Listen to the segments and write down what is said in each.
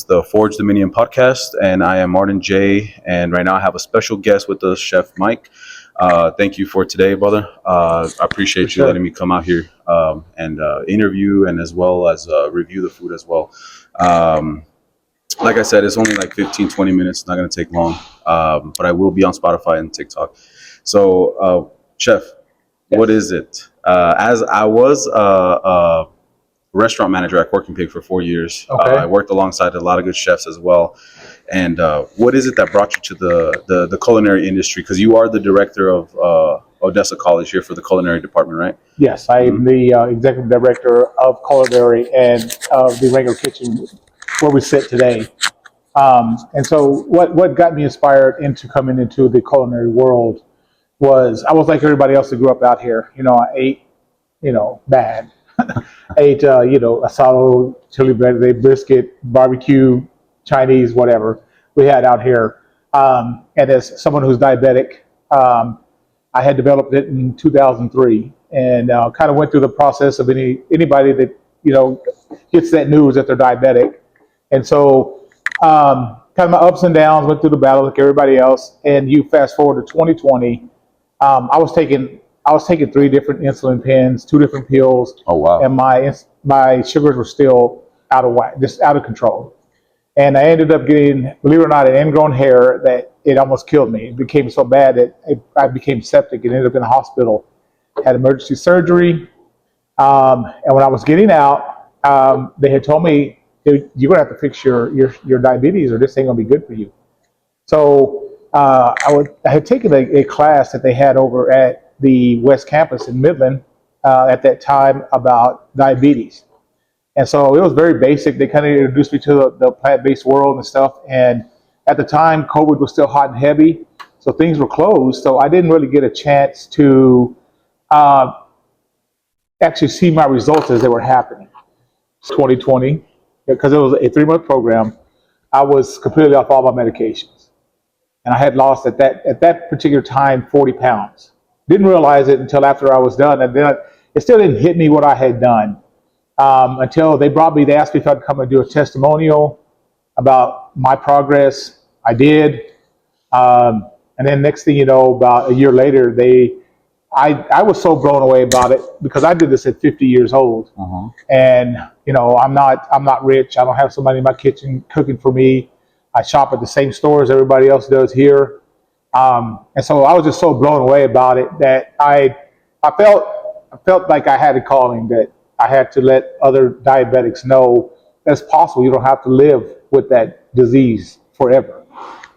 the Forge Dominion podcast, and I am Martin J. And right now I have a special guest with us, Chef Mike. Thank you for today, brother. I appreciate you letting me come out here and interview and as well as review the food as well. Like I said, it's only like 15, 20 minutes. It's not going to take long, but I will be on Spotify and TikTok. So, Chef, what is it? As I was a restaurant manager at Cork and Pig for 4 years. Okay. I worked alongside a lot of good chefs as well. And what is it that brought you to the culinary industry? Because you are the director of Odessa College here for the culinary department, right? Yes, I am the executive director of Culinary and of the Ranger Kitchen, where we sit today. And so what got me inspired into coming into the culinary world was I was like everybody else that grew up out here. You know, I ate, bad. Ate, asado, chili verde, brisket, barbecue, Chinese, whatever we had out here. And as someone who's diabetic, I had developed it in 2003 and kind of went through the process of anybody that, gets that news that they're diabetic. And so kind of my ups and downs, went through the battle like everybody else. And you fast forward to 2020, I was taking 3 different insulin pens, 2 different pills. Oh, wow. And my sugars were still out of whack, just out of control. And I ended up getting, believe it or not, an ingrown hair that it almost killed me. It became so bad that I became septic and ended up in the hospital. Had emergency surgery. And when I was getting out, they had told me, you're going to have to fix your diabetes or this ain't going to be good for you. So I had taken a class that they had over at the West Campus in Midland at that time about diabetes. And so it was very basic. They kind of introduced me to the plant-based world and stuff. And at the time, COVID was still hot and heavy, so things were closed. So I didn't really get a chance to actually see my results as they were happening. 2020, because it was a 3-month program, I was completely off all my medications. And I had lost at that particular time 40 pounds. Didn't realize it until after I was done. And then it still didn't hit me what I had done. Until they asked me if I'd come and do a testimonial about my progress. I did. And then next thing you know, about a year later, I was so blown away about it because I did this at 50 years old. Uh-huh. And, I'm not rich. I don't have somebody in my kitchen cooking for me. I shop at the same stores everybody else does here. And so I was just so blown away about it that I felt like I had a calling, that I had to let other diabetics know that's possible. You don't have to live with that disease forever.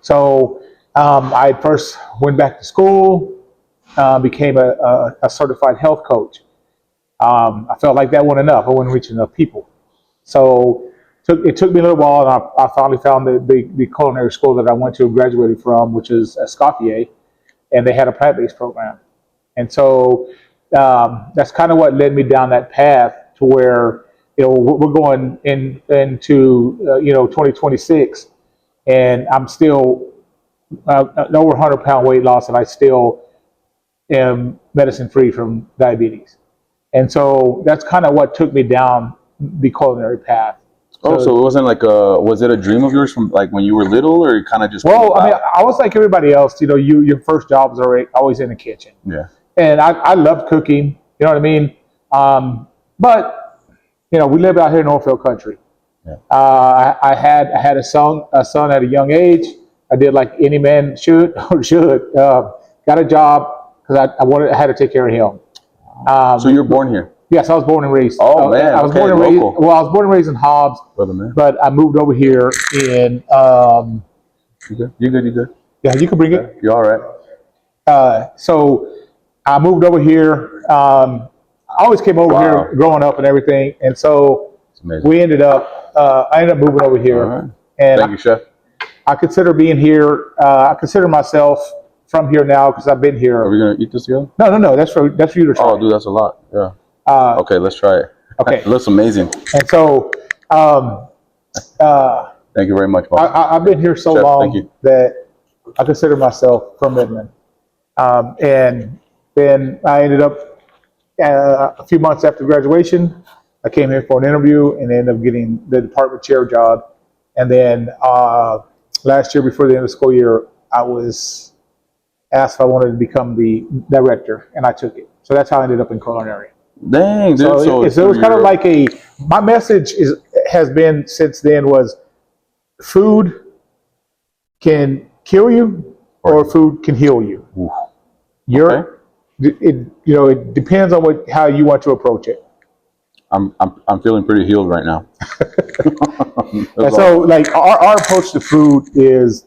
So I first went back to school, became a certified health coach. I felt like that wasn't enough. I wasn't reaching enough people. So it took me a little while, and I finally found the culinary school that I went to and graduated from, which is Escoffier, and they had a plant-based program. And so that's kind of what led me down that path to where, we're going into 2026, and I'm still over 100-pound weight loss, and I still am medicine-free from diabetes. And so that's kind of what took me down the culinary path. Oh, so it wasn't like was it a dream of yours from like when you were little, or you kind of just? Well, I mean, I was like everybody else. Your first job was always in the kitchen. Yeah. And I loved cooking. You know what I mean? But we live out here in Oilfield country. Yeah. I had a son at a young age. I did like any man should. Got a job because I had to take care of him. So you were born here? Yes, I was born and raised. Oh man, I was born and raised. Well, I was born and raised in Hobbs, brother man. But I moved over here in. You good? You good? Yeah, you can bring it. You all right? So I moved over here. I always came over here growing up and everything, and so we ended up. I ended up moving over here. All right. And thank you, Chef. I consider being here. I consider myself from here now because I've been here. Are we gonna eat this together? No. That's for you to try. Oh, dude, that's a lot. Yeah. Okay, let's try it. Okay. It looks amazing. And so, thank you very much, boss. I've been here so Chef, long that I consider myself from Midland. And then I ended up, a few months after graduation, I came here for an interview and ended up getting the department chair job And then last year, before the end of the school year, I was asked if I wanted to become the director, and I took it. So that's how I ended up in culinary. Dang, dude. So it was kind of like my message has been since then was food can kill you or food can heal you. Oof. It depends on how you want to approach it. I'm feeling pretty healed right now. And so, like our approach to food is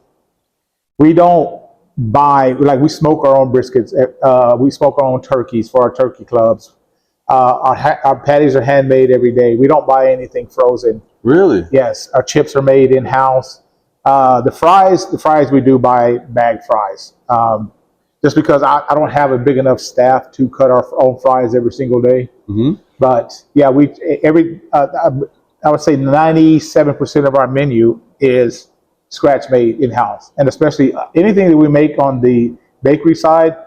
we don't buy, like we smoke our own briskets. We smoke our own turkeys for our turkey clubs. Our patties are handmade every day. We don't buy anything frozen. Really? Yes, our chips are made in house. The fries we do buy bagged fries. Just because I don't have a big enough staff to cut our own fries every single day. Mm-hmm. But yeah, I would say 97% of our menu is scratch made in house, and especially anything that we make on the bakery side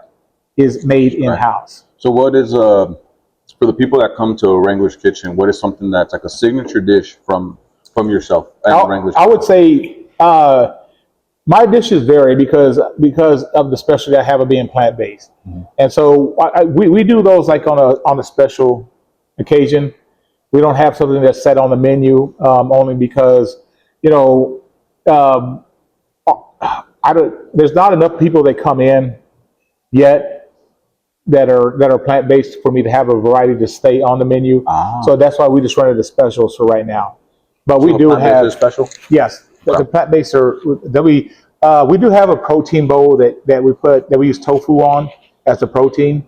is made in house. Right. So what is for the people that come to Wrangler's Kitchen? What is something that's like a signature dish from yourself at Wrangler's Kitchen? I would say my dishes vary because of the specialty I have of being plant based, and so we do those like on a special occasion. We don't have something that's set on the menu only because there's not enough people that come in yet that are plant based for me to have a variety to stay on the menu. So that's why we just run it as specials for right now. But we do have special. Yes, the plant based are that we do have a protein bowl that we use tofu on as the protein,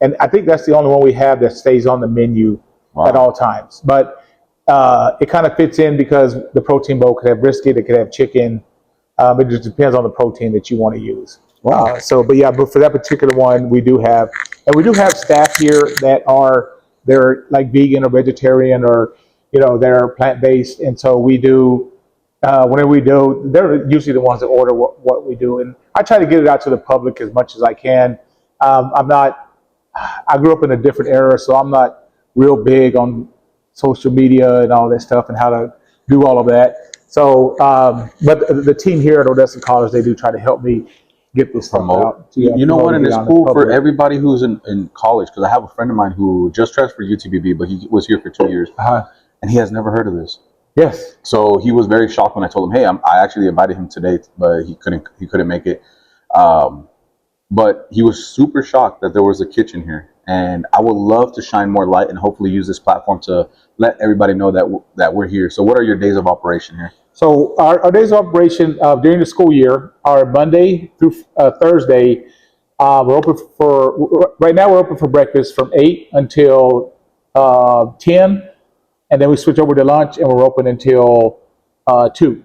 and I think that's the only one we have that stays on the menu at all times. But it kind of fits in because the protein bowl could have brisket, it could have chicken. It just depends on the protein that you want to use. But for that particular one, we do have staff here they're like vegan or vegetarian or they're plant based, and so we do. Whenever we do, they're usually the ones that order what we do, and I try to get it out to the public as much as I can. I grew up in a different era, so I'm not real big on social media and all that stuff and how to do all of that. So, but the team here at Odessa College, they do try to help me get this stuff out. You know what? And it's cool for everybody who's in college, because I have a friend of mine who just transferred UTBB, but he was here for 2 years, and he has never heard of this. Yes. So he was very shocked when I told him, "Hey, I actually invited him today, but he couldn't make it." But he was super shocked that there was a kitchen here, and I would love to shine more light and hopefully use this platform to let everybody know that we're here. So, what are your days of operation here? So, our days of operation during the school year are Monday through Thursday. We're open right now. We're open for breakfast from 8 until 10. And then we switch over to lunch, and we're open until 2.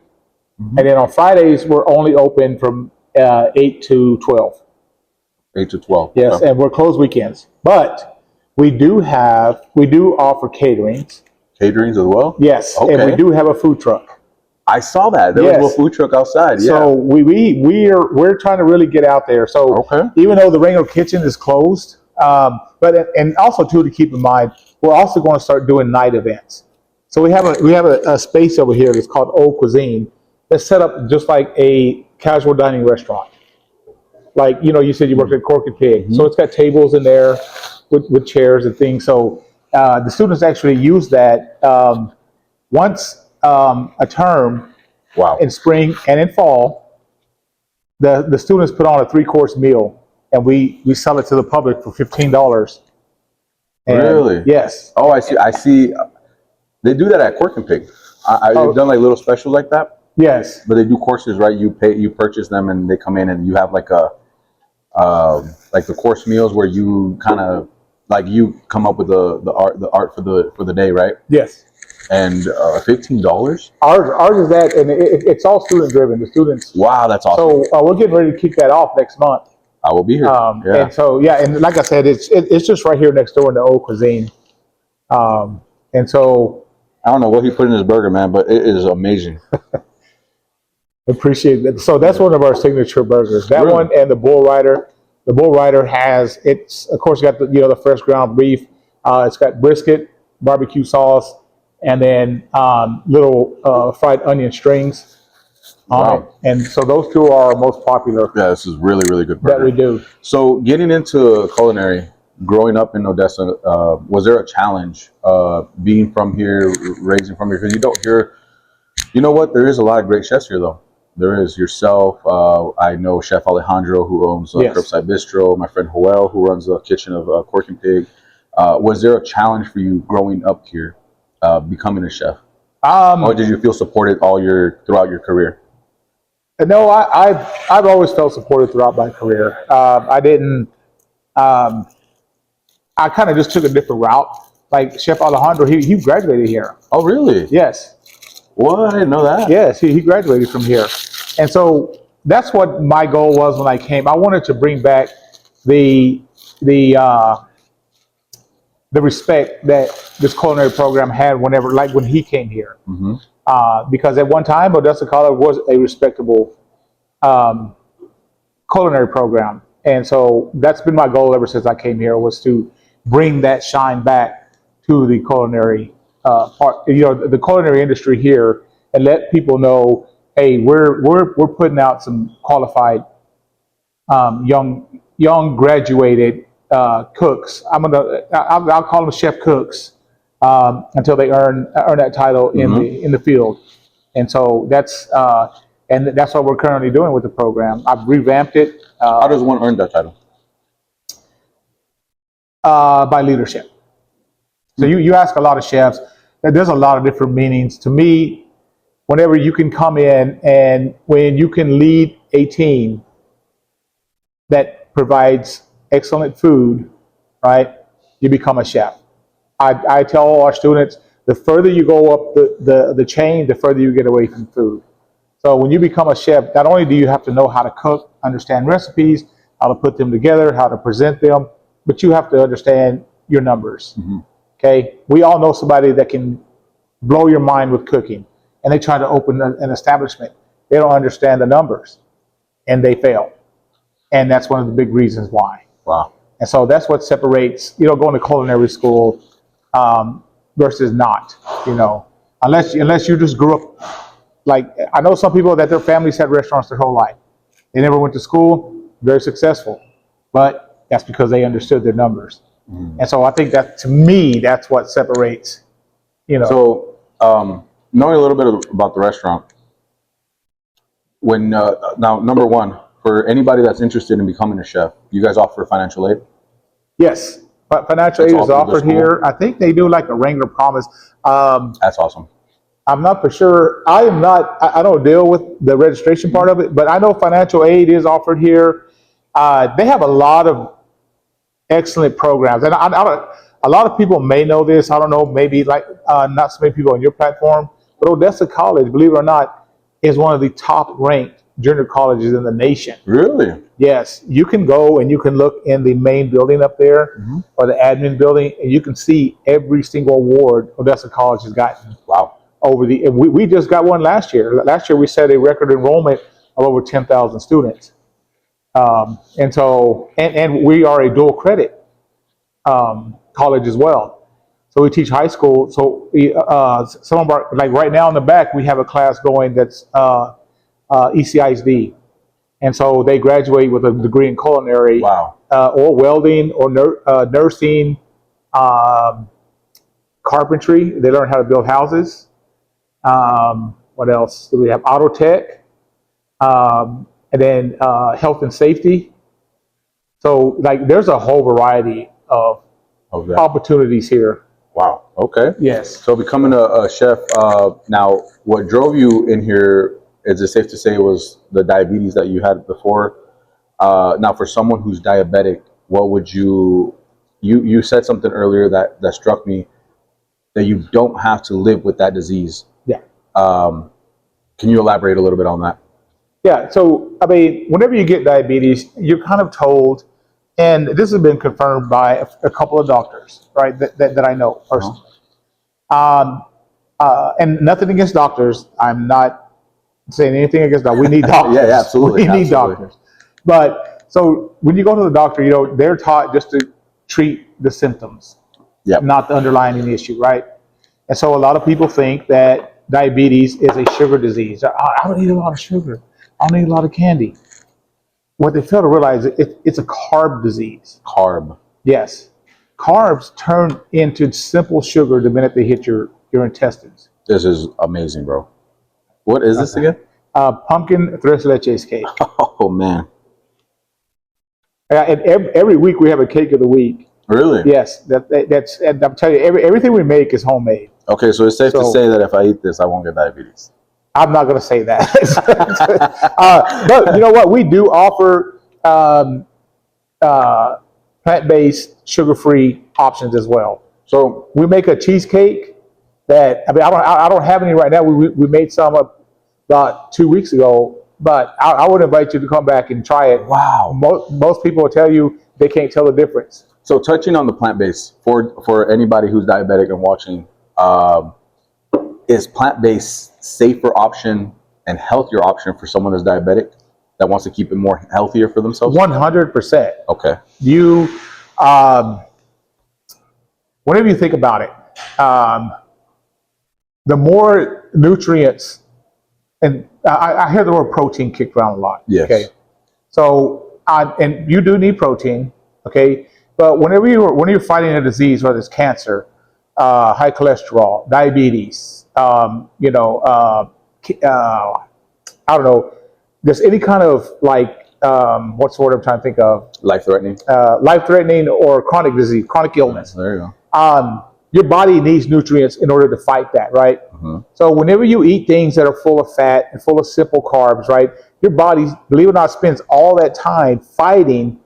And then on Fridays, we're only open from 8 to 12. 8 to 12. Yes, and we're closed weekends. But we do offer caterings. Caterings as well? Yes, okay. And we do have a food truck. I saw that. There was a little food truck outside. Yeah. So we're trying to really get out there. So even though the Wrangler Kitchen is closed, and also too, to keep in mind, we're also going to start doing night events. So we have a space over here that's called Old Cuisine that's set up just like a casual dining restaurant. Like you said you worked at Cork and Pig, so it's got tables in there with chairs and things. So the students actually use that once a term. Wow. In spring and in fall. The students put on a 3-course meal, and we sell it to the public for $15. Really? Yes. Oh, I see. They do that at Cork and Pig. I've done like little specials like that. Yes. But they do courses, right? You purchase them, and they come in, and you have like like the course meals where you kind of like you come up with the art for the day, right? Yes. And $15. Ours is that, and it's all student driven. The students. Wow, that's awesome. So we're getting ready to kick that off next month. I will be here. And so and like I said, it's just right here next door in the Old Cuisine. And so I don't know what he put in his burger, man, but it is amazing. Appreciate that. So that's one of our signature burgers. That one and the Bull Rider. The Bull Rider of course got the fresh ground beef. It's got brisket, barbecue sauce, and then little fried onion strings on it. And so those two are our most popular. Yeah, this is really, really good burger that we do. So getting into culinary, growing up in Odessa, was there a challenge being from here, raising from here? Because you don't hear, you know what, there is a lot of great chefs here though. There is yourself. I know Chef Alejandro, who owns Curbside Bistro. My friend Joel, who runs the kitchen of Cork and Pig. Was there a challenge for you growing up here, becoming a chef, or did you feel supported throughout your career? No, I've always felt supported throughout my career. I didn't. I kind of just took a different route. Like Chef Alejandro, he graduated here. Oh, really? Yes. What? I didn't know that. Yes, he graduated from here, and so that's what my goal was when I came. I wanted to bring back the respect that this culinary program had when he came here. Because at one time, Odessa College was a respectable culinary program. And so that's been my goal ever since I came here, was to bring that shine back to the culinary part, the culinary industry here, and let people know, hey, we're putting out some qualified young graduated cooks. I'll call them chef cooks until they earn that title in the field. And so that's what we're currently doing with the program. I've revamped it. How does one earn that title? By leadership. So you ask a lot of chefs, there's a lot of different meanings. To me, whenever you can come in and when you can lead a team that provides excellent food, right, you become a chef. I tell all our students, the further you go up the chain, the further you get away from food. So when you become a chef, not only do you have to know how to cook, understand recipes, how to put them together, how to present them, but you have to understand your numbers. Okay, we all know somebody that can blow your mind with cooking, and they try to open an establishment. They don't understand the numbers, and they fail. And that's one of the big reasons why. Wow. And so that's what separates, going to culinary school versus not, unless you just grew up. Like, I know some people that their families had restaurants their whole life. They never went to school, very successful, but that's because they understood their numbers. And so I think that, to me, that's what separates, So knowing a little bit about the restaurant, when now, number one, for anybody that's interested in becoming a chef, you guys offer financial aid? Yes, but financial aid is offered here. I think they do like a Wrangler Promise. That's awesome. I'm not for sure. I don't deal with the registration part of it, but I know financial aid is offered here. They have a lot of excellent programs, and a lot of people may know this. I don't know, maybe not so many people on your platform, but Odessa College, believe it or not, is one of the top ranked junior colleges in the nation. Really? Yes, you can go and you can look in the main building up there, or the admin building, and you can see every single award Odessa College has gotten. Wow. We just got one last year. Last year we set a record enrollment of over 10,000 students. And so we are a dual credit college as well. So we teach high school. So some of our, like right now in the back, we have a class going that's ECISD. And so they graduate with a degree in culinary. Wow. Or welding, or nursing, carpentry. They learn how to build houses. What else do we have? Auto tech, and then health and safety. So there's a whole variety of opportunities here. Wow. Okay. Yes. So becoming a chef, now what drove you in here, is it safe to say, was the diabetes that you had before? Now for someone who's diabetic, what would you said something earlier that struck me, that you don't have to live with that disease. Yeah. Can you elaborate a little bit on that? Yeah. So, I mean, whenever you get diabetes, you're kind of told, and this has been confirmed by a couple of doctors, right, that I know personally. And nothing against doctors. I'm not saying anything against doctors. We need doctors. Yeah, absolutely. We need doctors. But so when you go to the doctor, they're taught just to treat the symptoms, not the underlying issue, right? And so a lot of people think that diabetes is a sugar disease. I don't eat a lot of sugar. I don't eat a lot of candy. What they fail to realize is it's a carb disease. Carb. Yes. Carbs turn into simple sugar the minute they hit your intestines. This is amazing, bro. What is this again? Pumpkin tres leches cake. Oh man. And every week we have a cake of the week. Really? Yes. That's and I'm telling you, everything we make is homemade. Okay, so it's safe to say that if I eat this, I won't get diabetes. I'm not going to say that. But you know what? We do offer plant-based, sugar-free options as well. So we make a cheesecake that I don't have any right now. We made some about 2 weeks ago, but I would invite you to come back and try it. Wow. Most people will tell you they can't tell the difference. So touching on the plant-based, for anybody who's diabetic and watching, is plant-based safer option and healthier option for someone that's diabetic that wants to keep it more healthier for themselves? 100%. Okay. You, whenever you think about it, the more nutrients, and I hear the word protein kicked around a lot. Yes. Okay. So, and you do need protein. Okay. But when you're fighting a disease, whether it's cancer, high cholesterol, diabetes, I don't know, there's any kind of what's the word I'm trying to think of? Life-threatening or chronic disease, chronic illness. There you go. Your body needs nutrients in order to fight that, right? Mm-hmm. So whenever you eat things that are full of fat and full of simple carbs, right, your body, believe it or not, spends all that time fighting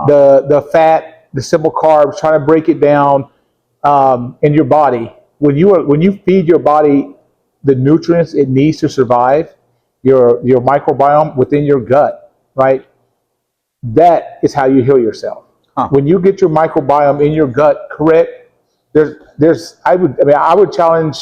the fat, the simple carbs, trying to break it down in your body. When you feed your body the nutrients it needs to survive, your microbiome within your gut, right? That is how you heal yourself. Huh. When you get your microbiome in your gut correct, I would challenge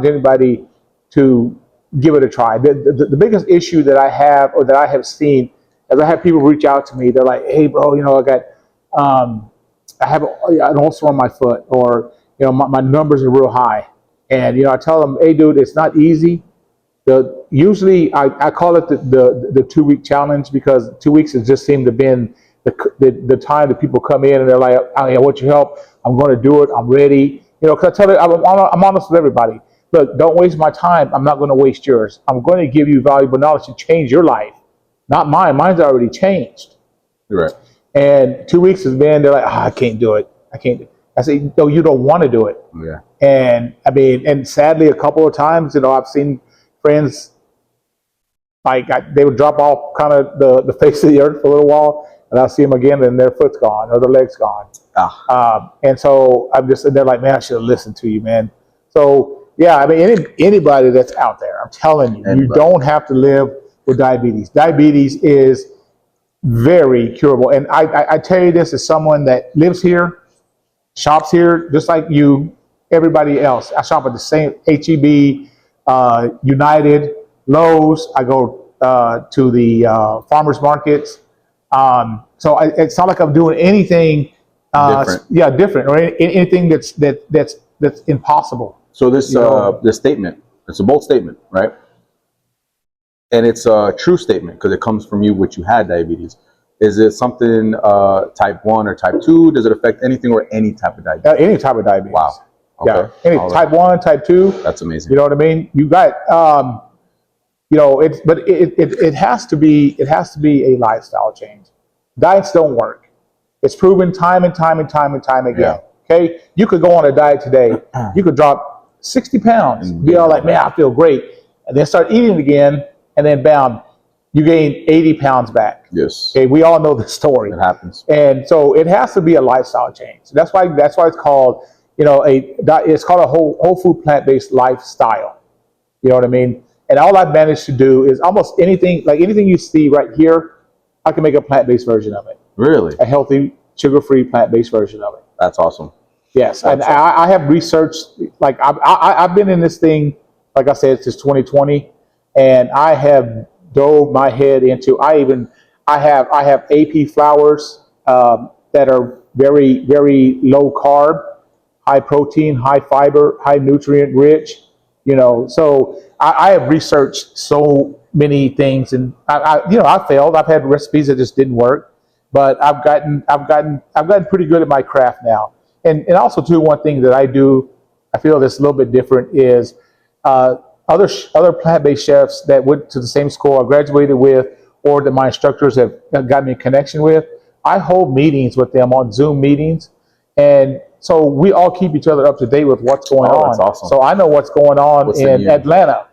anybody to give it a try. The biggest issue that I have, or that I have seen, as I have people reach out to me, they're like, "Hey, bro, I have an ulcer on my foot, or my numbers are real high," and I tell them, "Hey, dude, it's not easy." Usually I call it the 2-week challenge, because 2 weeks has just seemed to been the time that people come in and they're like, "I want your help. I'm going to do it. I'm ready." Because I tell you, I'm honest with everybody. Look, don't waste my time. I'm not going to waste yours. I'm going to give you valuable knowledge to change your life, not mine. Mine's already changed. Right. And 2 weeks has been, they're like, I can't do it. I can't. I say, no, you don't want to do it. Yeah. And and sadly, a couple of times, I've seen friends they would drop off kind of the face of the earth for a little while, and I'll see them again, and their foot's gone or their leg's gone. And so they're like, "Man, I should have listened to you, man." So yeah, anybody that's out there, I'm telling you, you don't have to live with diabetes. Diabetes is very curable. And I tell you this as someone that lives here, shops here, just like you, everybody else. I shop at the same HEB, United, Lowe's. I go to the farmers markets. So it's not like I'm doing anything different, or anything that's impossible. So this statement, it's a bold statement, right? And it's a true statement because it comes from you, which you had diabetes. Is it something type 1 or type 2? Does it affect anything, or any type of diabetes? Any type of diabetes. Wow. Okay. Yeah. Type 1, type 2. That's amazing. You know what I mean? You got, it has to be a lifestyle change. Diets don't work. It's proven time and time again. Yeah. Okay. You could go on a diet today. You could drop 60 pounds. Be all like, "Man, I feel great," and then start eating again. And then, bam, you gain 80 pounds back. Yes. Okay, we all know the story. It happens. And so it has to be a lifestyle change. That's why it's called, it's called a whole food plant-based lifestyle. You know what I mean? And all I've managed to do is almost anything you see right here, I can make a plant-based version of it. Really? A healthy, sugar-free, plant-based version of it. That's awesome. Yes, and I have researched. I've been in this thing, like I said, since 2020. And I have dove my head into. I have AP flours that are very, very low carb, high protein, high fiber, high nutrient rich. So I have researched so many things, and I failed. I've had recipes that just didn't work, but I've gotten pretty good at my craft now. And also too, one thing that I do, I feel that's a little bit different is uh, other plant-based chefs that went to the same school I graduated with, or that my instructors have got me a connection with. I hold meetings with them on Zoom meetings, and so we all keep each other up to date with what's going on. That's awesome. So I know what's going on in Atlanta,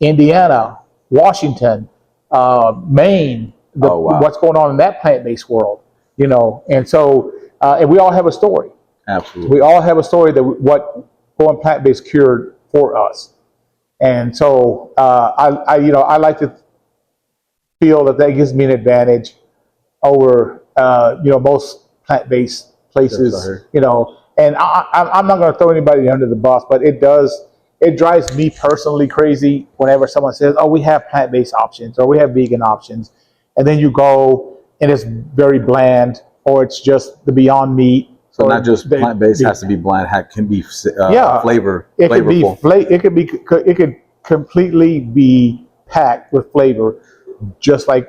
Indiana, Washington, Maine, what's going on in that plant-based world, and so and we all have a story. Absolutely. We all have a story that what going plant-based cured for us, and so I like to feel that gives me an advantage over most plant-based places, and I'm not going to throw anybody under the bus, but it drives me personally crazy whenever someone says, oh, we have plant-based options or we have vegan options, and then you go and it's very bland, or it's just the Beyond Meat. So not just plant-based has to be bland. It can be flavorful. It could completely be packed with flavor, just like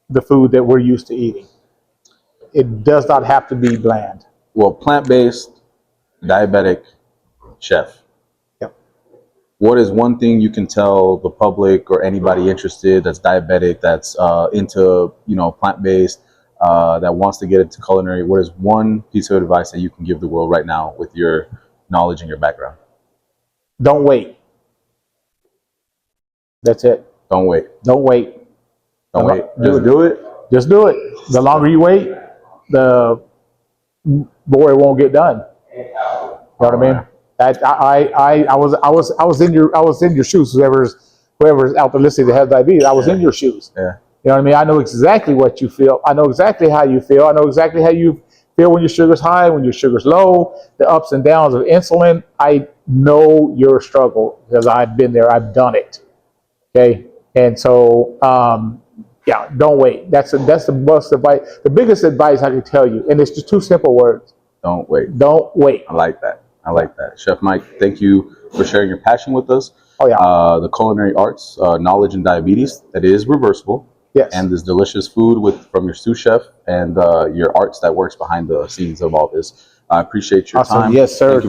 the food that we're used to eating. It does not have to be bland. Well, plant-based, diabetic chef. Yep. What is one thing you can tell the public or anybody interested that's diabetic, that's into plant-based, that wants to get into culinary? What is one piece of advice that you can give the world right now with your knowledge and your background? Don't wait. That's it. Don't wait. Don't wait. Don't wait. Just do it. Just do it. The longer you wait, the more it won't get done. You know what I mean? I was in your shoes. Whoever's out there listening that has diabetes, I was in your shoes. Yeah. You know what I mean? I know exactly what you feel. I know exactly how you feel. I know exactly how you feel when your sugar's high, when your sugar's low, the ups and downs of insulin. I know your struggle because I've been there. I've done it. Okay. And so, don't wait. That's the most advice. The biggest advice I can tell you, and it's just two simple words. Don't wait. Don't wait. I like that. Chef Mike, thank you for sharing your passion with us. Oh yeah. The culinary arts, knowledge in diabetes that is reversible. Yes. And this delicious food from your sous chef and your arts that works behind the scenes of all this. I appreciate your time. Yes, sir. Thank you.